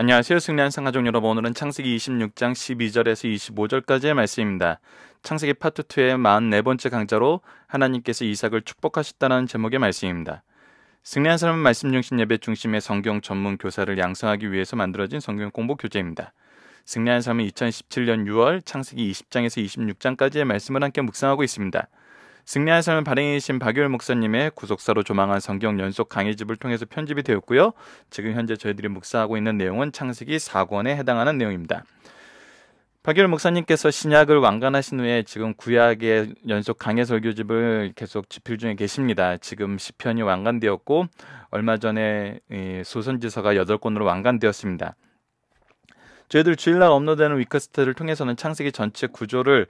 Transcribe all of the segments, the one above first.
안녕하세요. 승리한 상가족 여러분. 오늘은 창세기 26장 12절에서 25절까지의 말씀입니다. 창세기 파트 2의 44번째 강좌로 하나님께서 이삭을 축복하셨다는 제목의 말씀입니다. 승리한 삶은 말씀 중심 예배 중심의 성경 전문 교사를 양성하기 위해서 만들어진 성경 공부 교재입니다. 승리한 삶은 2017년 6월 창세기 20장에서 26장까지의 말씀을 함께 묵상하고 있습니다. 승리한 삶을 발행이신 박유열 목사님의 구속사로 조망한 성경 연속 강의집을 통해서 편집이 되었고요. 지금 현재 저희들이 묵상하고 있는 내용은 창세기 4권에 해당하는 내용입니다. 박유열 목사님께서 신약을 완간하신 후에 지금 구약의 연속 강해 설교집을 계속 집필 중에 계십니다. 지금 시편이 완간되었고 얼마 전에 소선지서가 8권으로 완간되었습니다. 저희들 주일날 업로드되는 위크스트를 통해서는 창세기 전체 구조를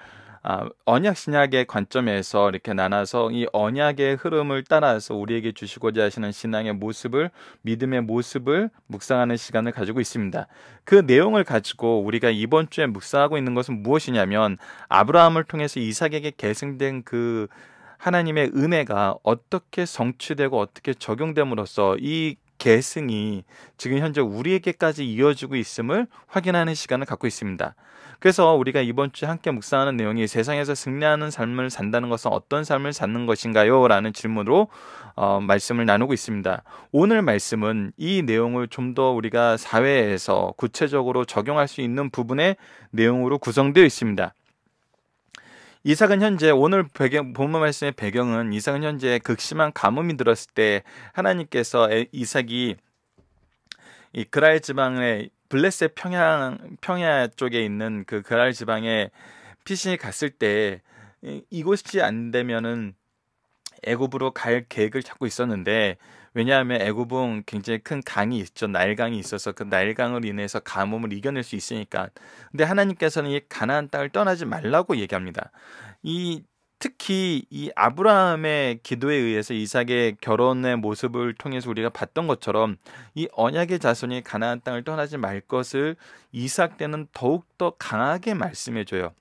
언약 신약의 관점에서 이렇게 나눠서 이 언약의 흐름을 따라서 우리에게 주시고자 하시는 신앙의 모습을, 믿음의 모습을 묵상하는 시간을 가지고 있습니다. 그 내용을 가지고 우리가 이번 주에 묵상하고 있는 것은 무엇이냐면 아브라함을 통해서 이삭에게 계승된 그 하나님의 은혜가 어떻게 성취되고 어떻게 적용됨으로써 이 계승이 지금 현재 우리에게까지 이어지고 있음을 확인하는 시간을 갖고 있습니다. 그래서 우리가 이번 주에 함께 묵상하는 내용이 세상에서 승리하는 삶을 산다는 것은 어떤 삶을 사는 것인가요? 라는 질문으로 말씀을 나누고 있습니다. 오늘 말씀은 이 내용을 좀 더 우리가 사회에서 구체적으로 적용할 수 있는 부분의 내용으로 구성되어 있습니다. 이삭은 현재 오늘 본문 말씀의 배경은 이삭은 현재 극심한 가뭄이 들었을 때 하나님께서 이삭이 이 그랄 지방의 블레셋 평야 쪽에 있는 그 그랄 지방에 피신이 갔을 때 이곳이 안 되면은 애굽으로 갈 계획을 잡고 있었는데, 왜냐하면 애굽은 굉장히 큰 강이 있죠. 나일강이 있어서 그 나일강을 인해서 가뭄을 이겨낼 수 있으니까. 근데 하나님께서는 이 가나안 땅을 떠나지 말라고 얘기합니다. 특히 이 아브라함의 기도에 의해서 이삭의 결혼의 모습을 통해서 우리가 봤던 것처럼 이 언약의 자손이 가나안 땅을 떠나지 말 것을 이삭 때는 더욱더 강하게 말씀해줘요.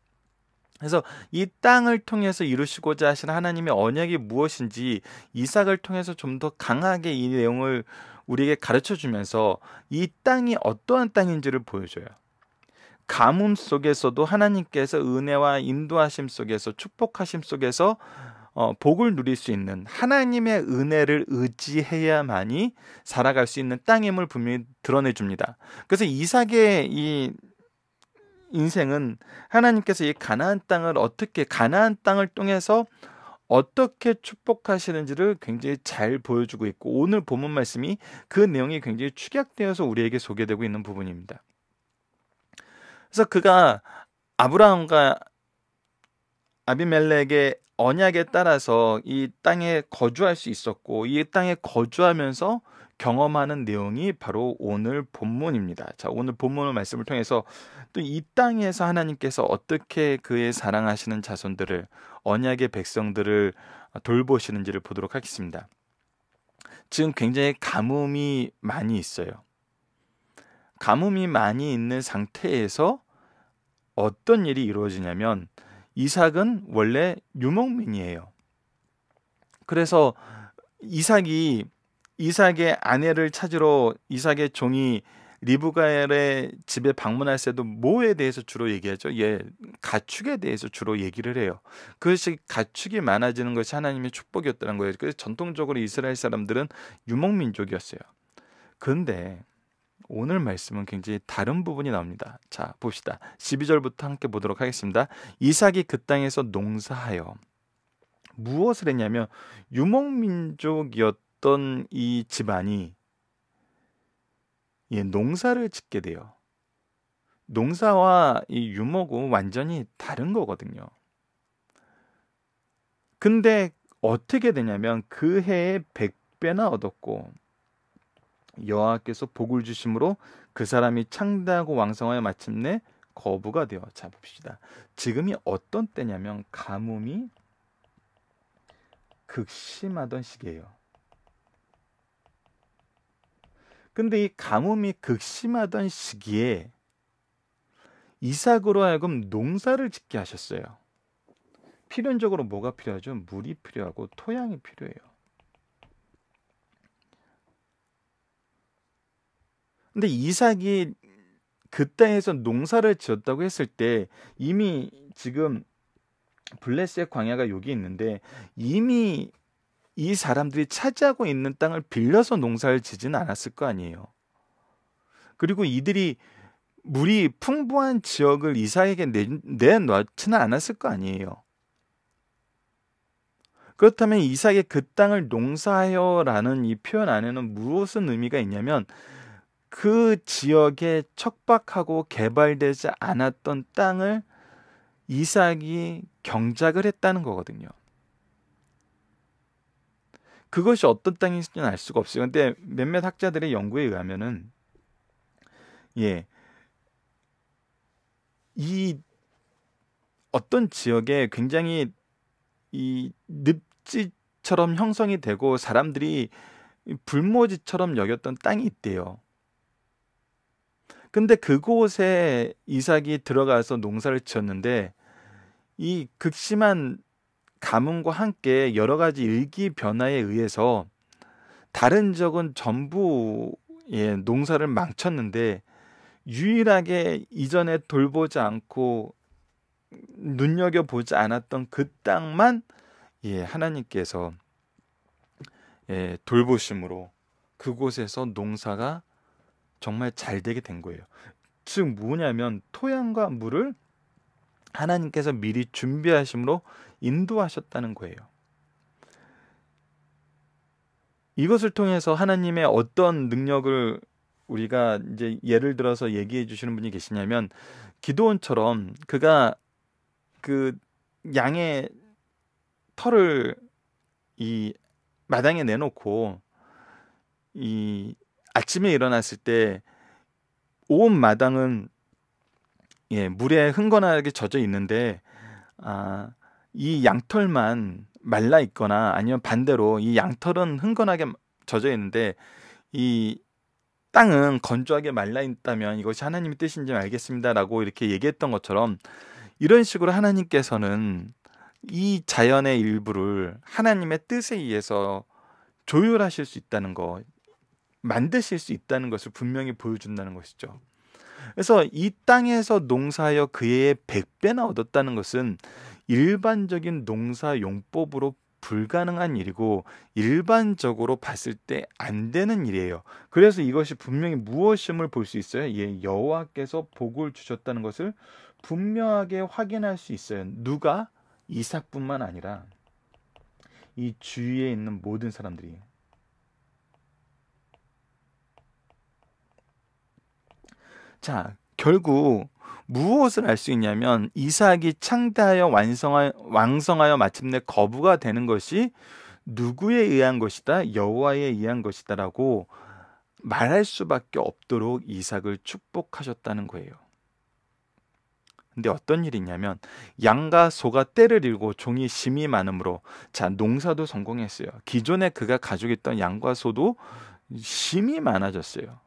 그래서 이 땅을 통해서 이루시고자 하시는 하나님의 언약이 무엇인지 이삭을 통해서 좀 더 강하게 이 내용을 우리에게 가르쳐 주면서 이 땅이 어떠한 땅인지를 보여줘요. 가뭄 속에서도 하나님께서 은혜와 인도하심 속에서 축복하심 속에서 복을 누릴 수 있는 하나님의 은혜를 의지해야만이 살아갈 수 있는 땅임을 분명히 드러내줍니다. 그래서 이삭의 이 인생은 하나님께서 이 가나안 땅을 통해서 어떻게 축복하시는지를 굉장히 잘 보여주고 있고, 오늘 본문 말씀이 그 내용이 굉장히 축약되어서 우리에게 소개되고 있는 부분입니다. 그래서 그가 아브라함과 아비멜렉의 언약에 따라서 이 땅에 거주할 수 있었고, 이 땅에 거주하면서 경험하는 내용이 바로 오늘 본문입니다. 자, 오늘 본문의 말씀을 통해서 또 이 땅에서 하나님께서 어떻게 그의 사랑하시는 자손들을, 언약의 백성들을 돌보시는지를 보도록 하겠습니다. 지금 굉장히 가뭄이 많이 있어요. 가뭄이 많이 있는 상태에서 어떤 일이 이루어지냐면, 이삭은 원래 유목민이에요. 그래서 이삭의 아내를 찾으러 이삭의 종이 리브가엘의 집에 방문할 때도 뭐에 대해서 주로 얘기하죠? 가축에 대해서 주로 얘기를 해요. 그것이 가축이 많아지는 것이 하나님의 축복이었다는 거예요. 그래서 전통적으로 이스라엘 사람들은 유목민족이었어요. 그런데 오늘 말씀은 굉장히 다른 부분이 나옵니다. 자, 봅시다. 12절부터 함께 보도록 하겠습니다. 이삭이 그 땅에서 농사하여 무엇을 했냐면, 유목민족이었던 이 집안이 농사를 짓게 돼요. 농사와 이 유목은 완전히 다른 거거든요. 근데 어떻게 되냐면 그 해에 100배나 얻었고 여호와께서 복을 주심으로 그 사람이 창대하고 왕성하여 마침내 거부가 되어. 자, 봅시다. 지금이 어떤 때냐면 가뭄이 극심하던 시기예요. 근데 이 가뭄이 극심하던 시기에 이삭으로 하여금 농사를 짓게 하셨어요. 필연적으로 뭐가 필요하죠? 물이 필요하고 토양이 필요해요. 근데 이삭이 그 땅에서 농사를 지었다고 했을 때 이미 지금 블레셋 광야가 여기 있는데 이미 이 사람들이 차지하고 있는 땅을 빌려서 농사를 지지는 않았을 거 아니에요. 그리고 이들이 물이 풍부한 지역을 이삭에게 내놓지는 않았을 거 아니에요. 그렇다면 이삭의 그 땅을 농사하여라는 이 표현 안에는 무엇은 의미가 있냐면 그 지역에 척박하고 개발되지 않았던 땅을 이삭이 경작을 했다는 거거든요. 그것이 어떤 땅인지는 알 수가 없어요. 근데 몇몇 학자들의 연구에 의하면은 이 어떤 지역에 굉장히 이 늪지처럼 형성이 되고 사람들이 불모지처럼 여겼던 땅이 있대요. 근데 그곳에 이삭이 들어가서 농사를 지었는데 이 극심한 가뭄과 함께 여러 가지 일기 변화에 의해서 다른 지역은 전부 농사를 망쳤는데 유일하게 이전에 돌보지 않고 눈여겨보지 않았던 그 땅만 하나님께서 돌보심으로 그곳에서 농사가 정말 잘 되게 된 거예요. 즉 뭐냐면 토양과 물을 하나님께서 미리 준비하심으로 인도하셨다는 거예요. 이것을 통해서 하나님의 어떤 능력을 우리가 이제 예를 들어서 얘기해 주시는 분이 계시냐면 기드온처럼 그가 그 양의 털을 이 마당에 내놓고 이 아침에 일어났을 때 온 마당은 물에 흥건하게 젖어 있는데 이 양털만 말라 있거나 아니면 반대로 이 양털은 흥건하게 젖어 있는데 이 땅은 건조하게 말라 있다면 이것이 하나님의 뜻인지 알겠습니다라고 이렇게 얘기했던 것처럼 이런 식으로 하나님께서는 이 자연의 일부를 하나님의 뜻에 의해서 조율하실 수 있다는 거, 만드실 수 있다는 것을 분명히 보여준다는 것이죠. 그래서 이 땅에서 농사하여 그의 100배나 얻었다는 것은 일반적인 농사 용법으로 불가능한 일이고 일반적으로 봤을 때 안 되는 일이에요. 그래서 이것이 분명히 무엇임을 볼 수 있어요. 여호와께서 복을 주셨다는 것을 분명하게 확인할 수 있어요. 누가? 이삭뿐만 아니라 이 주위에 있는 모든 사람들이. 자, 결국 무엇을 알 수 있냐면 이삭이 창대하여 왕성하여 마침내 거부가 되는 것이 누구에 의한 것이다? 여호와에 의한 것이다라고 말할 수밖에 없도록 이삭을 축복하셨다는 거예요. 근데 어떤 일이 있냐면 양과 소가 떼를 잃고 종이 심이 많으므로 자 농사도 성공했어요. 기존에 그가 가지고 있던 양과 소도 심이 많아졌어요.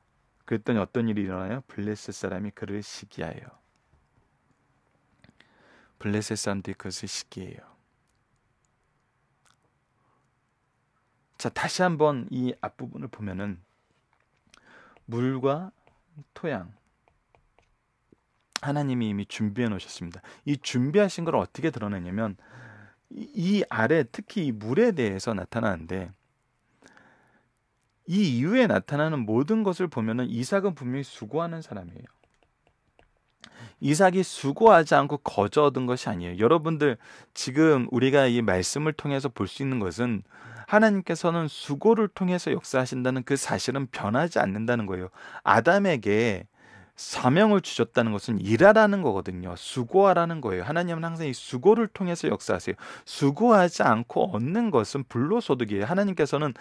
그랬더니 어떤 일이 일어나요? 블레셋 사람이 그를 시기하여. 블레셋 사람들이 그것을 시기해요. 자, 다시 한번 이 앞부분을 보면은 물과 토양 하나님이 이미 준비해 놓으셨습니다. 이 준비하신 걸 어떻게 드러내냐면 이 아래 특히 이 물에 대해서 나타나는데 이 이후에 나타나는 모든 것을 보면은 이삭은 분명히 수고하는 사람이에요. 이삭이 수고하지 않고 거저 얻은 것이 아니에요. 여러분들 지금 우리가 이 말씀을 통해서 볼 수 있는 것은 하나님께서는 수고를 통해서 역사하신다는 그 사실은 변하지 않는다는 거예요. 아담에게 사명을 주셨다는 것은 일하라는 거거든요. 수고하라는 거예요. 하나님은 항상 이 수고를 통해서 역사하세요. 수고하지 않고 얻는 것은 불로소득이에요. 하나님께서는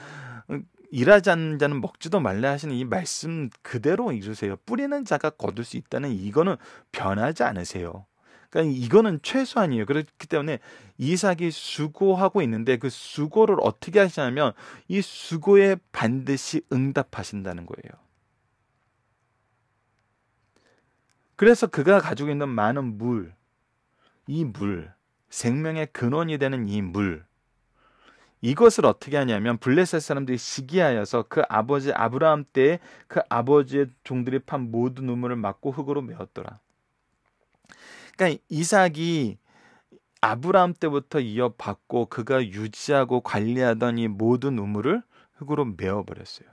일하지 않는 자는 먹지도 말라 하시는 이 말씀 그대로 이루세요. 뿌리는 자가 거둘 수 있다는 이거는 변하지 않으세요. 그러니까 이거는 최소한이에요. 그렇기 때문에 이삭이 수고하고 있는데 그 수고를 어떻게 하시냐면 이 수고에 반드시 응답하신다는 거예요. 그래서 그가 가지고 있는 많은 물, 이 물, 생명의 근원이 되는 이 물, 이것을 어떻게 하냐면 블레셋 사람들이 시기하여서 그 아버지 아브라함 때에 그 아버지의 종들이 판 모든 우물을 막고 흙으로 메웠더라. 그러니까 이삭이 아브라함 때부터 이어받고 그가 유지하고 관리하던 이 모든 우물을 흙으로 메워버렸어요.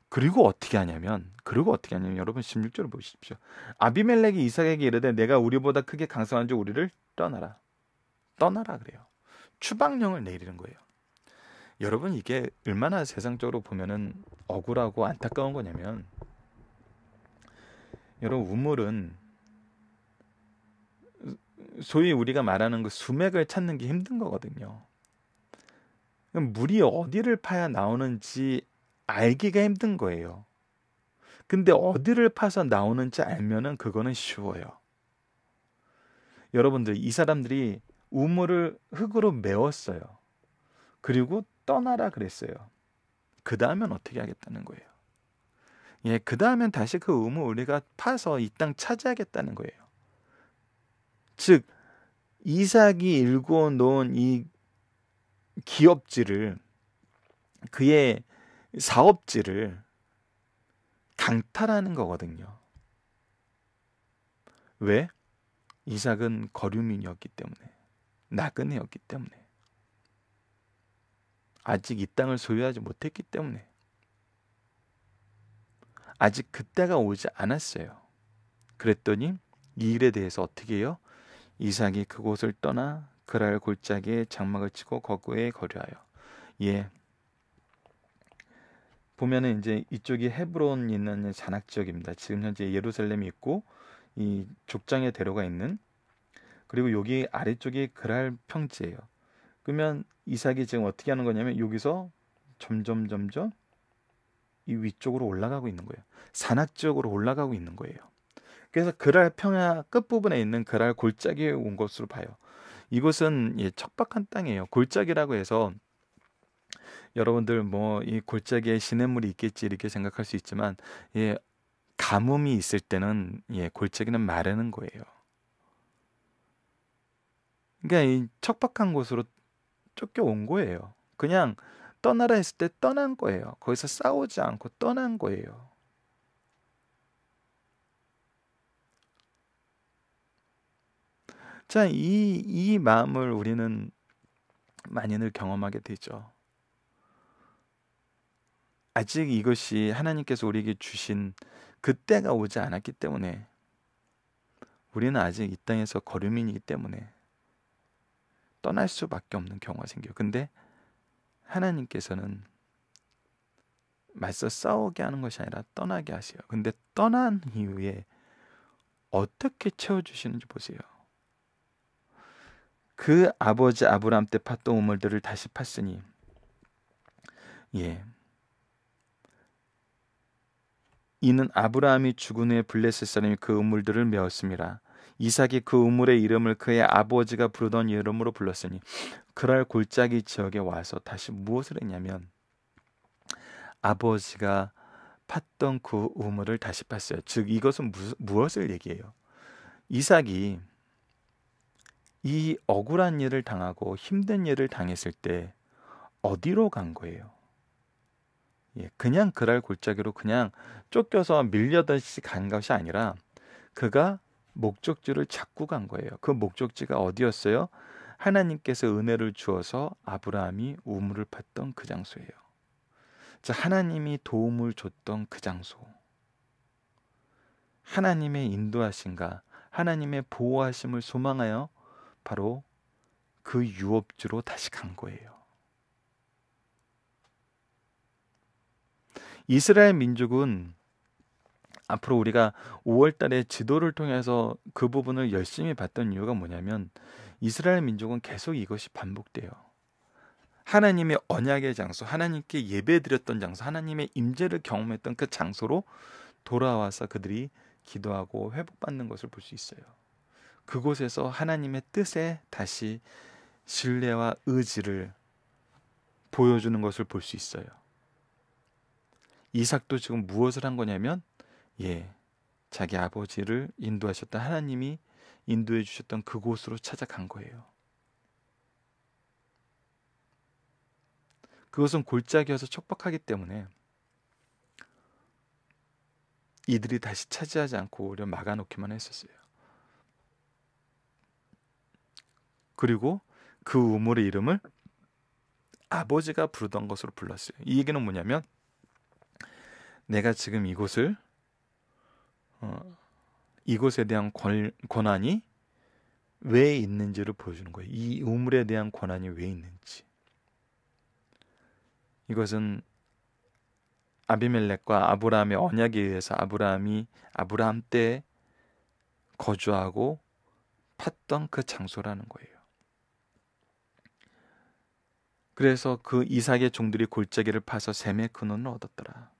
그리고 어떻게 하냐면 여러분 16절을 보십시오. 아비멜렉이 이삭에게 이르되 내가 우리보다 크게 강성한 자 우리를 떠나라 그래요. 추방령을 내리는 거예요. 여러분 이게 얼마나 세상적으로 보면은 억울하고 안타까운 거냐면, 여러분 우물은 소위 우리가 말하는 그 수맥을 찾는 게 힘든 거거든요. 물이 어디를 파야 나오는지 알기가 힘든 거예요. 근데 어디를 파서 나오는지 알면은 그거는 쉬워요. 여러분들 이 사람들이 우물을 흙으로 메웠어요. 그리고 떠나라 그랬어요. 그 다음엔 어떻게 하겠다는 거예요? 예, 그 다음엔 다시 그 우물 우리가 파서 이 땅 차지하겠다는 거예요. 즉 이삭이 일궈 놓은 이 기업지를, 그의 사업지를 강탈하는 거거든요. 왜? 이삭은 거류민이었기 때문에, 나그네였기 때문에, 아직 이 땅을 소유하지 못했기 때문에, 아직 그때가 오지 않았어요. 그랬더니 이 일에 대해서 어떻게 해요? 이삭이 그곳을 떠나 그랄 골짜기에 장막을 치고 거기에 거류하여. 예, 보면은 이제 이쪽이 헤브론이 있는 잔악 지역입니다. 지금 현재 예루살렘이 있고 이 족장의 대로가 있는, 그리고 여기 아래쪽이 그랄 평지예요. 그러면 이삭이 지금 어떻게 하는 거냐면 여기서 점점 이 위쪽으로 올라가고 있는 거예요. 산악 지역으로 올라가고 있는 거예요. 그래서 그랄 평야 끝부분에 있는 그랄 골짜기에 온 것으로 봐요. 이곳은 예, 척박한 땅이에요. 골짜기라고 해서 여러분들 뭐 이 골짜기에 시냇물이 있겠지 이렇게 생각할 수 있지만, 예, 가뭄이 있을 때는 예, 골짜기는 마르는 거예요. 그러니까 이 척박한 곳으로 쫓겨온 거예요. 그냥 떠나라 했을 때 떠난 거예요. 거기서 싸우지 않고 떠난 거예요. 자, 이 마음을 우리는 많이들 경험하게 되죠. 아직 이것이 하나님께서 우리에게 주신 그때가 오지 않았기 때문에, 우리는 아직 이 땅에서 거류민이기 때문에 떠날 수밖에 없는 경우가 생겨요. 근데 하나님께서는 맞서 싸우게 하는 것이 아니라 떠나게 하세요. 근데 떠난 이후에 어떻게 채워주시는지 보세요. 그 아버지 아브라함 때 팠던 우물들을 다시 팠으니, 예, 이는 아브라함이 죽은 후에 블레셋 사람이 그 우물들을 메었습니다. 이삭이 그 우물의 이름을 그의 아버지가 부르던 이름으로 불렀으니, 그럴 골짜기 지역에 와서 다시 무엇을 했냐면 아버지가 팠던 그 우물을 다시 팠어요. 즉 이것은 무엇을 얘기해요? 이삭이 이 억울한 일을 당하고 힘든 일을 당했을 때 어디로 간 거예요? 예, 그냥 그랄 골짜기로 그냥 쫓겨서 밀려다시 간 것이 아니라 그가 목적지를 찾고 간 거예요. 그 목적지가 어디였어요? 하나님께서 은혜를 주어서 아브라함이 우물을 팠던 그 장소예요. 자, 하나님이 도움을 줬던 그 장소, 하나님의 인도하심과 하나님의 보호하심을 소망하여 바로 그 유업지로 다시 간 거예요. 이스라엘 민족은 앞으로 우리가 5월 달에 지도를 통해서 그 부분을 열심히 봤던 이유가 뭐냐면, 이스라엘 민족은 계속 이것이 반복돼요. 하나님의 언약의 장소, 하나님께 예배드렸던 장소, 하나님의 임재를 경험했던 그 장소로 돌아와서 그들이 기도하고 회복받는 것을 볼 수 있어요. 그곳에서 하나님의 뜻에 다시 신뢰와 의지를 보여주는 것을 볼 수 있어요. 이삭도 지금 무엇을 한 거냐면, 예, 자기 아버지를 인도하셨던 하나님이 인도해 주셨던 그곳으로 찾아간 거예요. 그것은 골짜기여서 척박하기 때문에 이들이 다시 차지하지 않고 오히려 막아놓기만 했었어요. 그리고 그 우물의 이름을 아버지가 부르던 것으로 불렀어요. 이 얘기는 뭐냐면 내가 지금 이곳에 대한 권한이 왜 있는지를 보여주는 거예요. 이 우물에 대한 권한이 왜 있는지. 이것은 아비멜렉과 아브라함의 언약에 의해서 아브라함이 아브라함 때 거주하고 팠던 그 장소라는 거예요. 그래서 그 이삭의 종들이 골짜기를 파서 셈의 근원을 얻었더라.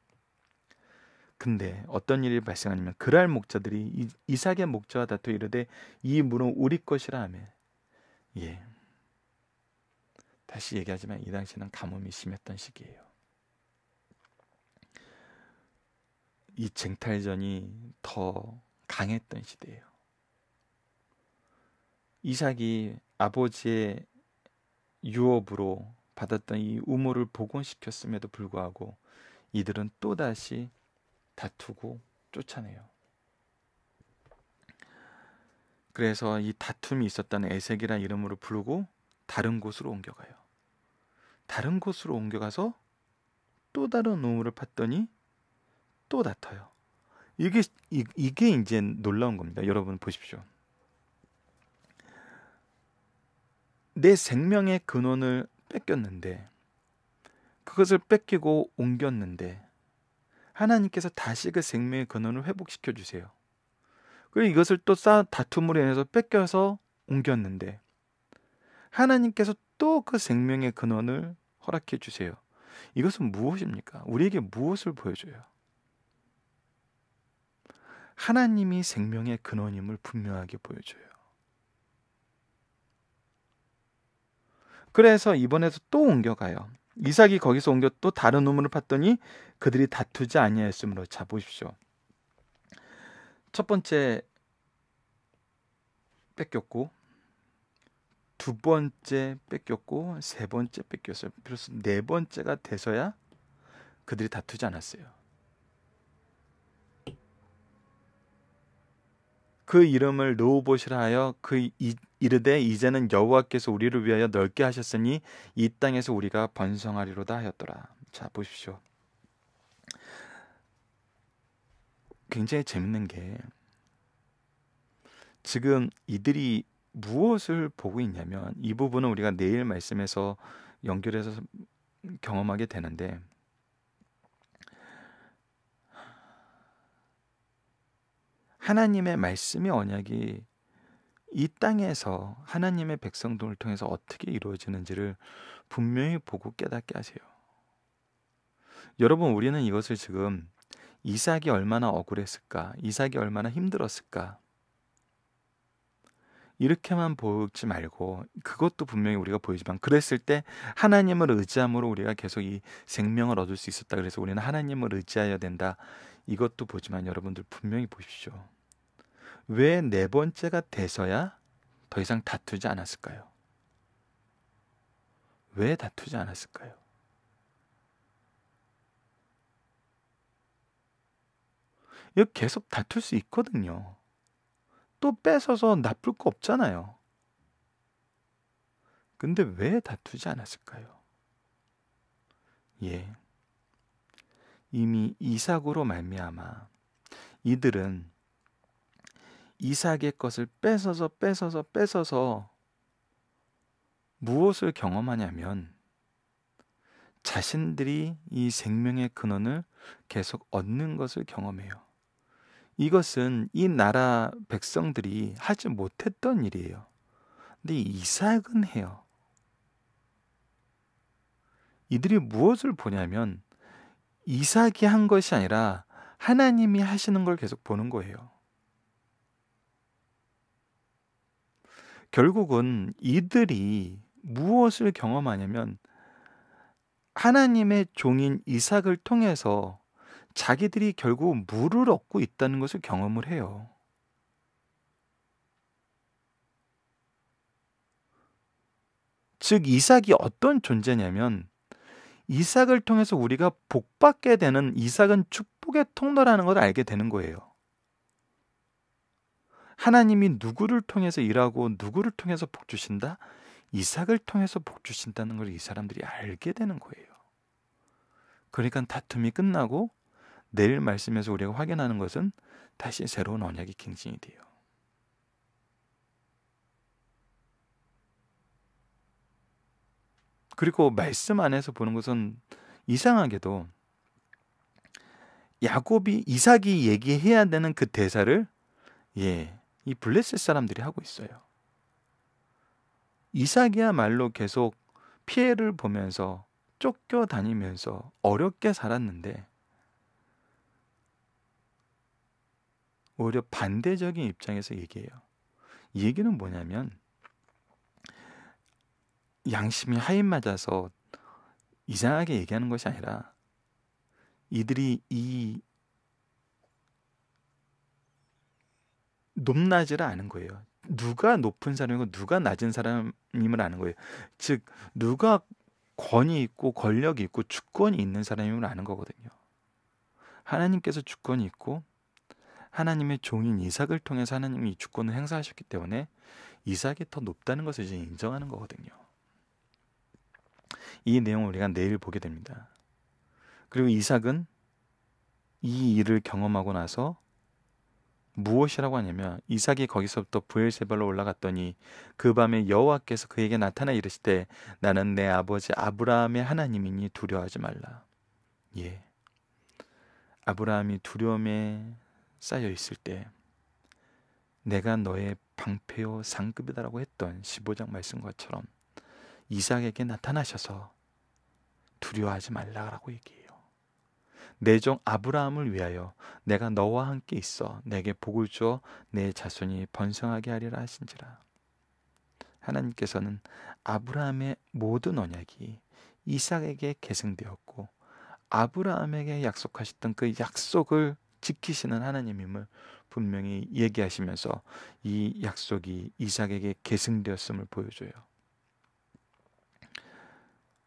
근데 어떤 일이 발생하냐면 그랄 목자들이 이삭의 목자와 다투어 이르되 이 물은 우리 것이라 하며. 예. 다시 얘기하지만 이 당시는 가뭄이 심했던 시기예요. 이 쟁탈전이 더 강했던 시대예요. 이삭이 아버지의 유업으로 받았던 이 우물을 복원시켰음에도 불구하고 이들은 또다시 다투고 쫓아내요. 그래서 이 다툼이 있었다는 에색이라는 이름으로 부르고 다른 곳으로 옮겨가요. 다른 곳으로 옮겨가서 또 다른 우물을 팠더니 또 다퉈요. 이게 이제 놀라운 겁니다. 여러분 보십시오. 내 생명의 근원을 뺏겼는데, 그것을 뺏기고 옮겼는데 하나님께서 다시 그 생명의 근원을 회복시켜 주세요. 그리고 이것을 또 다툼으로 인해서 뺏겨서 옮겼는데 하나님께서 또 그 생명의 근원을 허락해 주세요. 이것은 무엇입니까? 우리에게 무엇을 보여줘요? 하나님이 생명의 근원임을 분명하게 보여줘요. 그래서 이번에도 또 옮겨가요. 이삭이 거기서 옮겨 또 다른 우물을 팠더니 그들이 다투지 아니하였으므로. 자 보십시오. 첫 번째 뺏겼고, 두 번째 뺏겼고, 세 번째 뺏겼어요. 그래서 네 번째가 돼서야 그들이 다투지 않았어요. 그 이름을 르호봇이라 하여 이르되 이제는 여호와께서 우리를 위하여 넓게 하셨으니 이 땅에서 우리가 번성하리로다 하였더라. 자 보십시오. 굉장히 재밌는 게 지금 이들이 무엇을 보고 있냐면, 이 부분은 우리가 내일 말씀에서 연결해서 경험하게 되는데, 하나님의 말씀의 언약이 이 땅에서 하나님의 백성들을 통해서 어떻게 이루어지는지를 분명히 보고 깨닫게 하세요. 여러분, 우리는 이것을 지금 이삭이 얼마나 억울했을까, 이삭이 얼마나 힘들었을까, 이렇게만 보지 말고, 그것도 분명히 우리가 보이지만 그랬을 때 하나님을 의지함으로 우리가 계속 이 생명을 얻을 수 있었다. 그래서 우리는 하나님을 의지해야 된다. 이것도 보지만 여러분들 분명히 보십시오. 왜 네 번째가 돼서야 더 이상 다투지 않았을까요? 왜 다투지 않았을까요? 이거 계속 다툴 수 있거든요. 또 뺏어서 나쁠 거 없잖아요. 근데 왜 다투지 않았을까요? 예, 이미 이삭으로 말미암아 이들은 이삭의 것을 뺏어서 무엇을 경험하냐면 자신들이 이 생명의 근원을 계속 얻는 것을 경험해요. 이것은 이 나라 백성들이 하지 못했던 일이에요. 근데 이삭은 해요. 이들이 무엇을 보냐면 이삭이 한 것이 아니라 하나님이 하시는 걸 계속 보는 거예요. 결국은 이들이 무엇을 경험하냐면 하나님의 종인 이삭을 통해서 자기들이 결국 물을 얻고 있다는 것을 경험을 해요. 즉 이삭이 어떤 존재냐면 이삭을 통해서 우리가 복받게 되는, 이삭은 축복의 통로라는 걸 알게 되는 거예요. 하나님이 누구를 통해서 일하고 누구를 통해서 복 주신다? 이삭을 통해서 복 주신다는 걸 이 사람들이 알게 되는 거예요. 그러니까 다툼이 끝나고 내일 말씀에서 우리가 확인하는 것은 다시 새로운 언약이 갱신이 돼요. 그리고 말씀 안에서 보는 것은 이상하게도 야곱이 이삭이 얘기해야 되는 그 대사를 이 블레셋 사람들이 하고 있어요. 이삭이야말로 계속 피해를 보면서 쫓겨다니면서 어렵게 살았는데 오히려 반대적인 입장에서 얘기해요. 이 얘기는 뭐냐면 양심이 하인 맞아서 이상하게 얘기하는 것이 아니라 이들이 이 높낮이를 아는 거예요. 누가 높은 사람이고 누가 낮은 사람임을 아는 거예요. 즉 누가 권위 있고 권력이 있고 주권이 있는 사람임을 아는 거거든요. 하나님께서 주권이 있고 하나님의 종인 이삭을 통해서 하나님이 이 주권을 행사하셨기 때문에 이삭이 더 높다는 것을 이제 인정하는 거거든요. 이 내용을 우리가 내일 보게 됩니다. 그리고 이삭은 이 일을 경험하고 나서 무엇이라고 하냐면 이삭이 거기서부터 브엘세바로 올라갔더니 그 밤에 여호와께서 그에게 나타나 이르시되 나는 내 아버지 아브라함의 하나님이니 두려워하지 말라. 아브라함이 두려움에 쌓여 있을 때 내가 너의 방패요 상급이다라고 했던 15장 말씀과처럼 이삭에게 나타나셔서 두려워하지 말라라고 얘기해요. 내 종 아브라함을 위하여 내가 너와 함께 있어 내게 복을 주어 내 자손이 번성하게 하리라 하신지라. 하나님께서는 아브라함의 모든 언약이 이삭에게 계승되었고 아브라함에게 약속하셨던 그 약속을 지키시는 하나님임을 분명히 얘기하시면서 이 약속이 이삭에게 계승되었음을 보여줘요.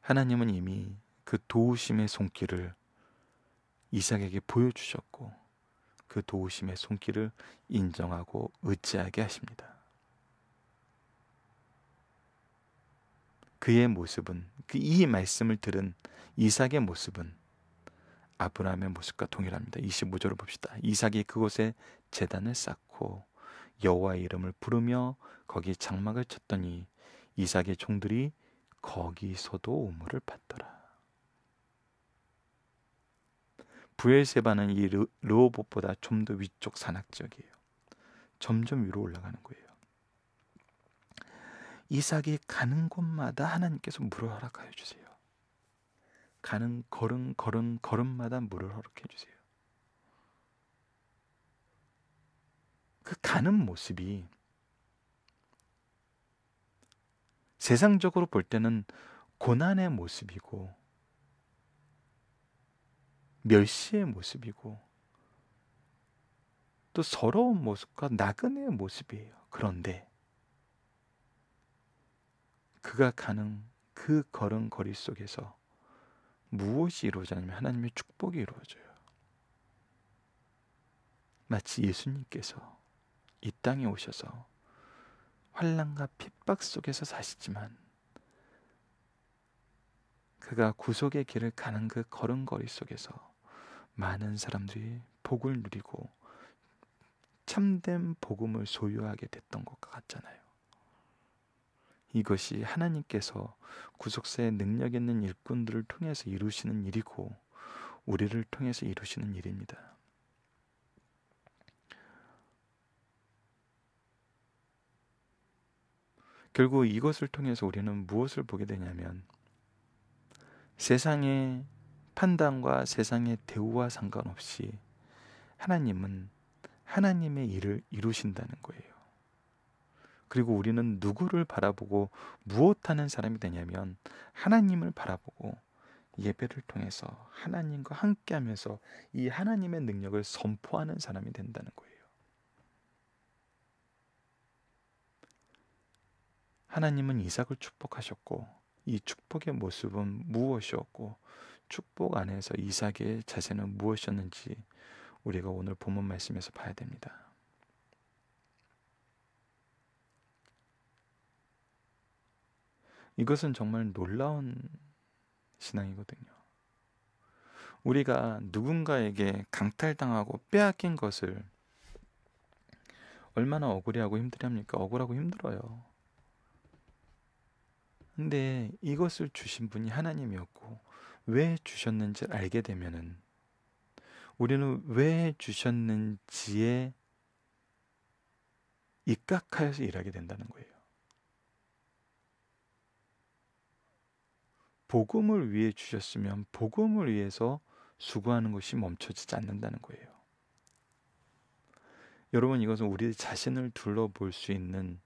하나님은 이미 그 도우심의 손길을 이삭에게 보여주셨고 그 도우심의 손길을 인정하고 의지하게 하십니다. 그의 모습은, 이 말씀을 들은 이삭의 모습은 아브라함의 모습과 동일합니다. 25절을 봅시다. 이삭이 그곳에 제단을 쌓고 여호와의 이름을 부르며 거기 장막을 쳤더니 이삭의 종들이 거기서도 우물을 팠더라. 브엘세바는 이 르호봇보다 좀 더 위쪽 산악 지역이에요. 점점 위로 올라가는 거예요. 이삭이 가는 곳마다 하나님께서 물을 허락하여 주세요. 가는 걸음마다 물을 허락해 주세요. 그 가는 모습이 세상적으로 볼 때는 고난의 모습이고 멸시의 모습이고 또 서러운 모습과 나그네의 모습이에요. 그런데 그가 가는 그 걸음걸이 속에서 무엇이 이루어지냐면 하나님의 축복이 이루어져요. 마치 예수님께서 이 땅에 오셔서 환난과 핍박 속에서 사시지만 그가 구속의 길을 가는 그 걸음걸이 속에서 많은 사람들이 복을 누리고 참된 복음을 소유하게 됐던 것과 같잖아요. 이것이 하나님께서 구속사의 능력 있는 일꾼들을 통해서 이루시는 일이고 우리를 통해서 이루시는 일입니다. 결국 이것을 통해서 우리는 무엇을 보게 되냐면 세상의 판단과 세상의 대우와 상관없이 하나님은 하나님의 일을 이루신다는 거예요. 그리고 우리는 누구를 바라보고 무엇하는 사람이 되냐면 하나님을 바라보고 예배를 통해서 하나님과 함께하면서 이 하나님의 능력을 선포하는 사람이 된다는 거예요. 하나님은 이삭을 축복하셨고 이 축복의 모습은 무엇이었고 축복 안에서 이삭의 자세는 무엇이었는지 우리가 오늘 본문 말씀에서 봐야 됩니다. 이것은 정말 놀라운 신앙이거든요. 우리가 누군가에게 강탈당하고 빼앗긴 것을 얼마나 억울해하고 힘들합니까? 억울하고 힘들어요. 근데 이것을 주신 분이 하나님이었고 왜 주셨는지를 알게 되면은 우리는 왜 주셨는지에 입각하여서 일하게 된다는 거예요. 복음을 위해 주셨으면 복음을 위해서 수고하는 것이 멈춰지지 않는다는 거예요. 여러분, 이것은 우리 자신을 둘러볼 수 있는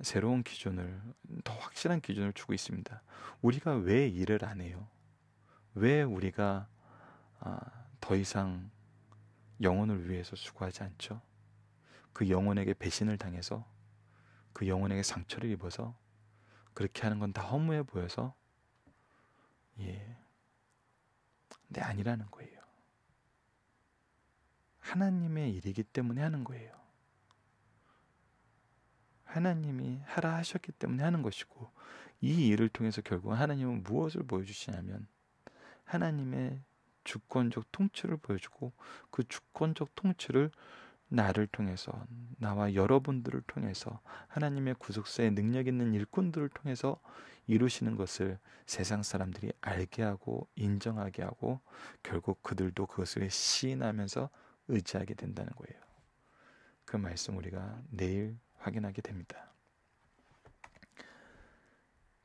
새로운 기준을, 더 확실한 기준을 주고 있습니다. 우리가 왜 일을 안 해요? 왜 우리가 더 이상 영혼을 위해서 수고하지 않죠? 그 영혼에게 배신을 당해서, 그 영혼에게 상처를 입어서, 그렇게 하는 건 다 허무해 보여서, 근데 아니라는 거예요. 하나님의 일이기 때문에 하는 거예요. 하나님이 하라 하셨기 때문에 하는 것이고, 이 일을 통해서 결국 하나님은 무엇을 보여주시냐면 하나님의 주권적 통치를 보여주고, 그 주권적 통치를 나를 통해서, 나와 여러분들을 통해서, 하나님의 구속사의 능력 있는 일꾼들을 통해서 이루시는 것을 세상 사람들이 알게 하고 인정하게 하고, 결국 그들도 그것을 시인하면서 의지하게 된다는 거예요. 그 말씀 우리가 내일 확인하게 됩니다.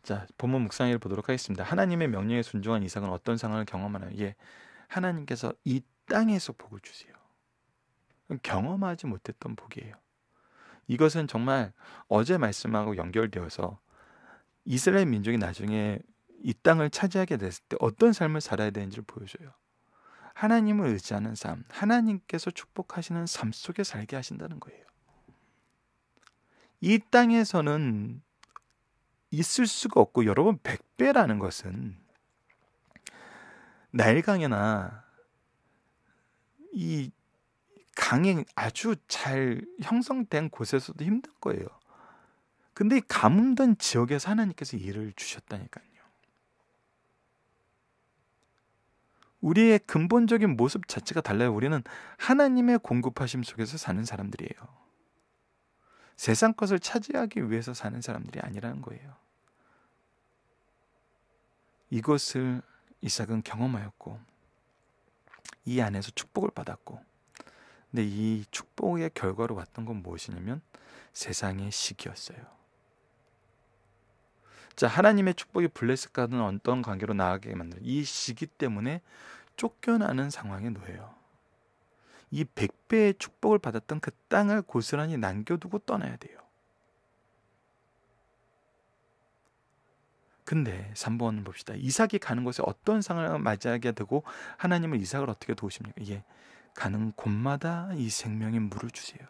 자, 본문 묵상을 보도록 하겠습니다. 하나님의 명령에 순종한 이삭은 어떤 상황을 경험하나요? 하나님께서 이 땅에서 복을 주세요. 경험하지 못했던 복이에요. 이것은 정말 어제 말씀하고 연결되어서 이스라엘 민족이 나중에 이 땅을 차지하게 됐을 때 어떤 삶을 살아야 되는지를 보여줘요. 하나님을 의지하는 삶, 하나님께서 축복하시는 삶 속에 살게 하신다는 거예요. 이 땅에서는 있을 수가 없고, 여러분, 백배라는 것은 나일강이나 이 강이 아주 잘 형성된 곳에서도 힘든 거예요. 근데 이 가뭄던 지역에서 하나님께서 일을 주셨다니까요. 우리의 근본적인 모습 자체가 달라요. 우리는 하나님의 공급하심 속에서 사는 사람들이에요. 세상 것을 차지하기 위해서 사는 사람들이 아니라는 거예요. 이것을 이삭은 경험하였고, 이 안에서 축복을 받았고, 근데 이 축복의 결과로 왔던 건 무엇이냐면 세상의 시기였어요. 자, 하나님의 축복이 블레셋과는 어떤 관계로 나아가게 만드는 이 시기 때문에 쫓겨나는 상황에 놓여요. 이 100배의 축복을 받았던 그 땅을 고스란히 남겨두고 떠나야 돼요. 근데 3번 봅시다. 이삭이 가는 곳에 어떤 상황을 맞이하게 되고 하나님은 이삭을 어떻게 도우십니까? 가는 곳마다 이 생명의 물을 주세요.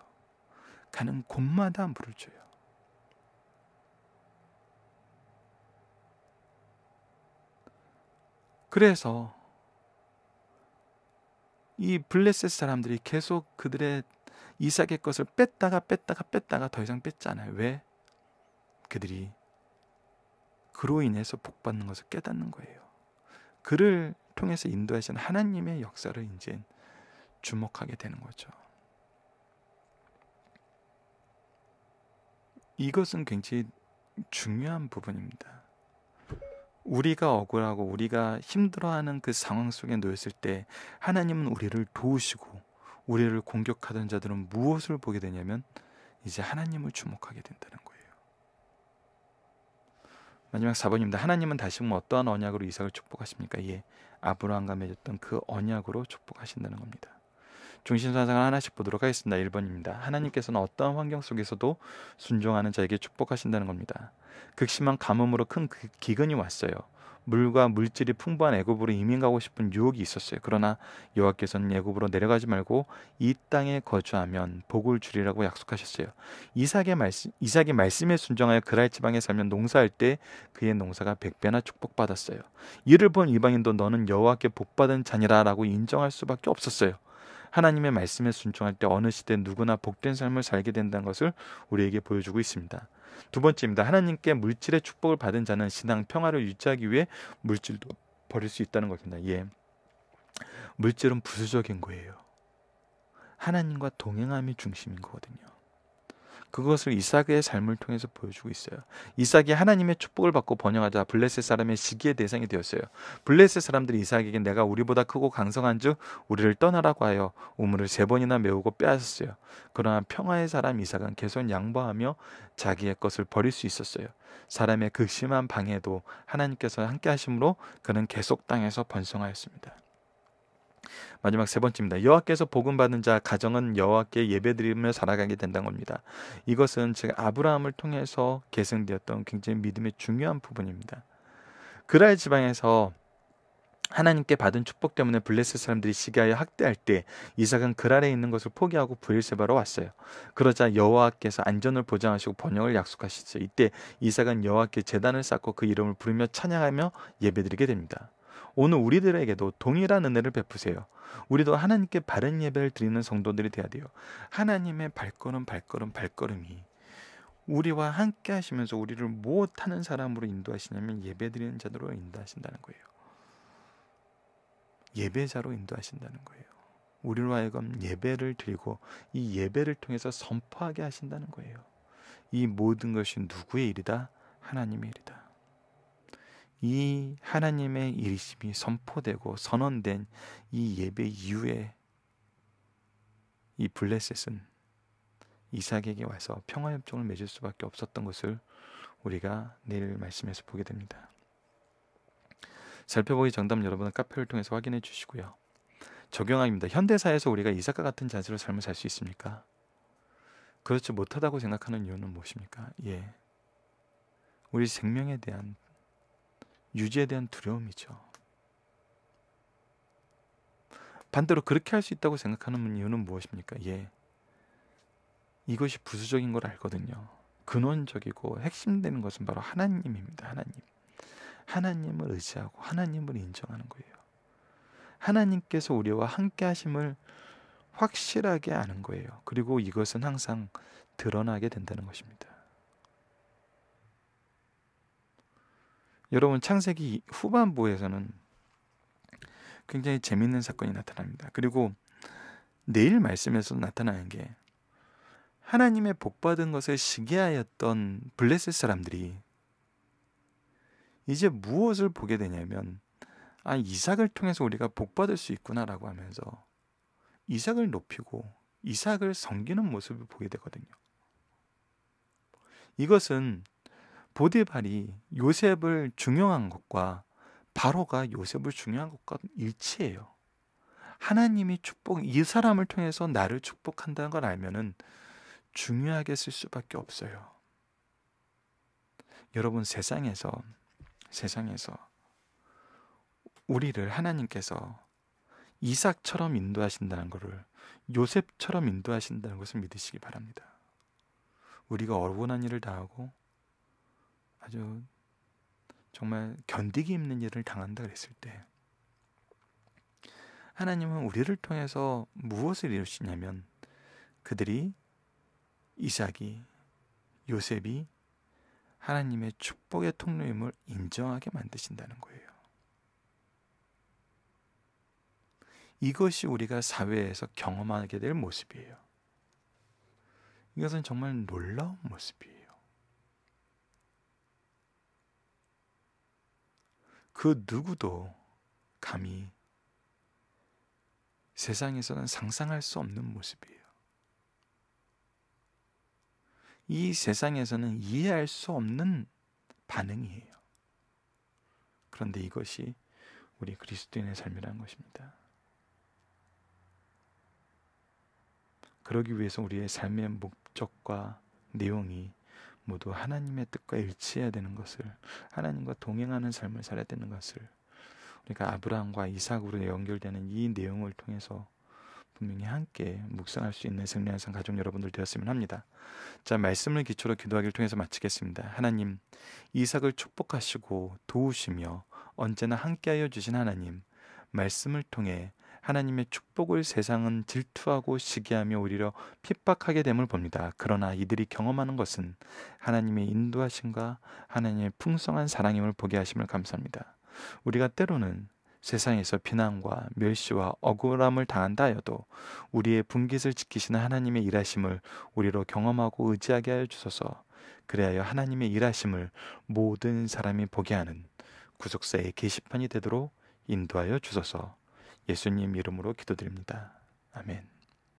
가는 곳마다 물을 줘요. 그래서 이 블레셋 사람들이 계속 그들의 이삭의 것을 뺐다가 더 이상 뺐지 않아요. 왜? 그들이 그로 인해서 복받는 것을 깨닫는 거예요. 그를 통해서 인도하시는 하나님의 역사를 이제 주목하게 되는 거죠. 이것은 굉장히 중요한 부분입니다. 우리가 억울하고 우리가 힘들어하는 그 상황 속에 놓였을 때 하나님은 우리를 도우시고, 우리를 공격하던 자들은 무엇을 보게 되냐면 이제 하나님을 주목하게 된다는 거예요. 마지막 4번입니다. 하나님은 다시 어떠한 언약으로 이삭을 축복하십니까? 아브라함과 맺었던 그 언약으로 축복하신다는 겁니다. 중심사상을 하나씩 보도록 하겠습니다. 1번입니다. 하나님께서는 어떠한 환경 속에서도 순종하는 자에게 축복하신다는 겁니다. 극심한 가뭄으로 큰 기근이 왔어요. 물과 물질이 풍부한 애굽으로 이민 가고 싶은 유혹이 있었어요. 그러나 여호와께서는 애굽으로 내려가지 말고 이 땅에 거주하면 복을 주리라고 약속하셨어요. 이삭이 말씀에 순종하여 그랄 지방에 살면 농사할 때 그의 농사가 100배나 축복받았어요. 이를 본 이방인도 너는 여호와께 복받은 자니라라고 인정할 수밖에 없었어요. 하나님의 말씀에 순종할 때 어느 시대 누구나 복된 삶을 살게 된다는 것을 우리에게 보여주고 있습니다. 두 번째입니다. 하나님께 물질의 축복을 받은 자는 신앙 평화를 유지하기 위해 물질도 버릴 수 있다는 것입니다. 예, 물질은 부수적인 거예요. 하나님과 동행함이 중심인 거거든요. 그것을 이삭의 삶을 통해서 보여주고 있어요. 이삭이 하나님의 축복을 받고 번영하자 블레셋 사람의 시기의 대상이 되었어요. 블레셋 사람들이 이삭에게 내가 우리보다 크고 강성한즉 우리를 떠나라고 하여 우물을 3번이나 메우고 빼앗았어요. 그러나 평화의 사람 이삭은 계속 양보하며 자기의 것을 버릴 수 있었어요. 사람의 극심한 방해도 하나님께서 함께 하심으로 그는 계속 땅에서 번성하였습니다. 마지막 3번째입니다. 여호와께서 복음 받은 자 가정은 여호와께 예배드리며 살아가게 된다는 겁니다. 이것은 제가 아브라함을 통해서 계승되었던 굉장히 믿음의 중요한 부분입니다. 그랄 지방에서 하나님께 받은 축복 때문에 블레셋 사람들이 시기하여 학대할 때 이삭은 그랄에 있는 것을 포기하고 브엘세바로 왔어요. 그러자 여호와께서 안전을 보장하시고 번영을 약속하시죠. 이때 이삭은 여호와께 제단을 쌓고 그 이름을 부르며 찬양하며 예배드리게 됩니다. 오늘 우리들에게도 동일한 은혜를 베푸세요. 우리도 하나님께 바른 예배를 드리는 성도들이 되어야 돼요. 하나님의 발걸음이 우리와 함께 하시면서 우리를 못하는 사람으로 인도하시냐면 예배드리는 자로 인도하신다는 거예요. 예배자로 인도하신다는 거예요. 우리로 하여금 예배를 드리고 이 예배를 통해서 선포하게 하신다는 거예요. 이 모든 것이 누구의 일이다? 하나님의 일이다. 이 하나님의 일이심이 선포되고 선언된 이 예배 이후에 이 블레셋은 이삭에게 와서 평화협정을 맺을 수밖에 없었던 것을 우리가 내일 말씀에서 보게 됩니다. 살펴보기 정답 여러분은 카페를 통해서 확인해 주시고요. 적용합니다. 현대사에서 우리가 이삭과 같은 자세로 삶을 살 수 있습니까? 그렇지 못하다고 생각하는 이유는 무엇입니까? 예, 우리 생명에 대한 유지에 대한 두려움이죠. 반대로 그렇게 할 수 있다고 생각하는 이유는 무엇입니까? 예, 이것이 부수적인 걸 알거든요. 근원적이고 핵심되는 것은 바로 하나님입니다. 하나님을 의지하고 하나님을 인정하는 거예요. 하나님께서 우리와 함께 하심을 확실하게 아는 거예요. 그리고 이것은 항상 드러나게 된다는 것입니다. 여러분, 창세기 후반부에서는 굉장히 재미있는 사건이 나타납니다. 그리고 내일 말씀에서 나타나는 게 하나님의 복받은 것을 시기하였던 블레셋 사람들이 이제 무엇을 보게 되냐면 이삭을 통해서 우리가 복받을 수 있구나라고 하면서 이삭을 높이고 이삭을 섬기는 모습을 보게 되거든요. 이것은 보디발이 요셉을 중용한 것과 바로가 요셉을 중용한 것과 일치해요. 하나님이 이 사람을 통해서 나를 축복한다는 걸 알면은 중요하게 쓸 수밖에 없어요. 여러분, 세상에서 우리를 하나님께서 이삭처럼 인도하신다는 것을 요셉처럼 인도하신다는 것을 믿으시기 바랍니다. 우리가 어긋난 일을 당하고 아주 정말 견디기 힘든 일을 당한다 그랬을 때 하나님은 우리를 통해서 무엇을 이루시냐면 이삭이 요셉이 하나님의 축복의 통로임을 인정하게 만드신다는 거예요. 이것이 우리가 사회에서 경험하게 될 모습이에요. 이것은 정말 놀라운 모습이에요. 그 누구도 감히 세상에서는 상상할 수 없는 모습이에요. 이 세상에서는 이해할 수 없는 반응이에요. 그런데 이것이 우리 그리스도인의 삶이라는 것입니다. 그러기 위해서 우리의 삶의 목적과 내용이 모두 하나님의 뜻과 일치해야 되는 것을, 하나님과 동행하는 삶을 살아야 되는 것을, 우리가 아브라함과 이삭으로 연결되는 이 내용을 통해서 분명히 함께 묵상할 수 있는 승리한상 가족 여러분들 되었으면 합니다. 자, 말씀을 기초로 기도하기를 통해서 마치겠습니다. 하나님, 이삭을 축복하시고 도우시며 언제나 함께하여 주신 하나님, 말씀을 통해 하나님의 축복을 세상은 질투하고 시기하며 오히려 핍박하게 됨을 봅니다. 그러나 이들이 경험하는 것은 하나님의 인도하심과 하나님의 풍성한 사랑임을 보게 하심을 감사합니다. 우리가 때로는 세상에서 비난과 멸시와 억울함을 당한다 하여도 우리의 분깃을 지키시는 하나님의 일하심을 우리로 경험하고 의지하게 하여 주소서. 그래야 하나님의 일하심을 모든 사람이 보게 하는 구속사의 게시판이 되도록 인도하여 주소서. 예수님 이름으로 기도드립니다. 아멘.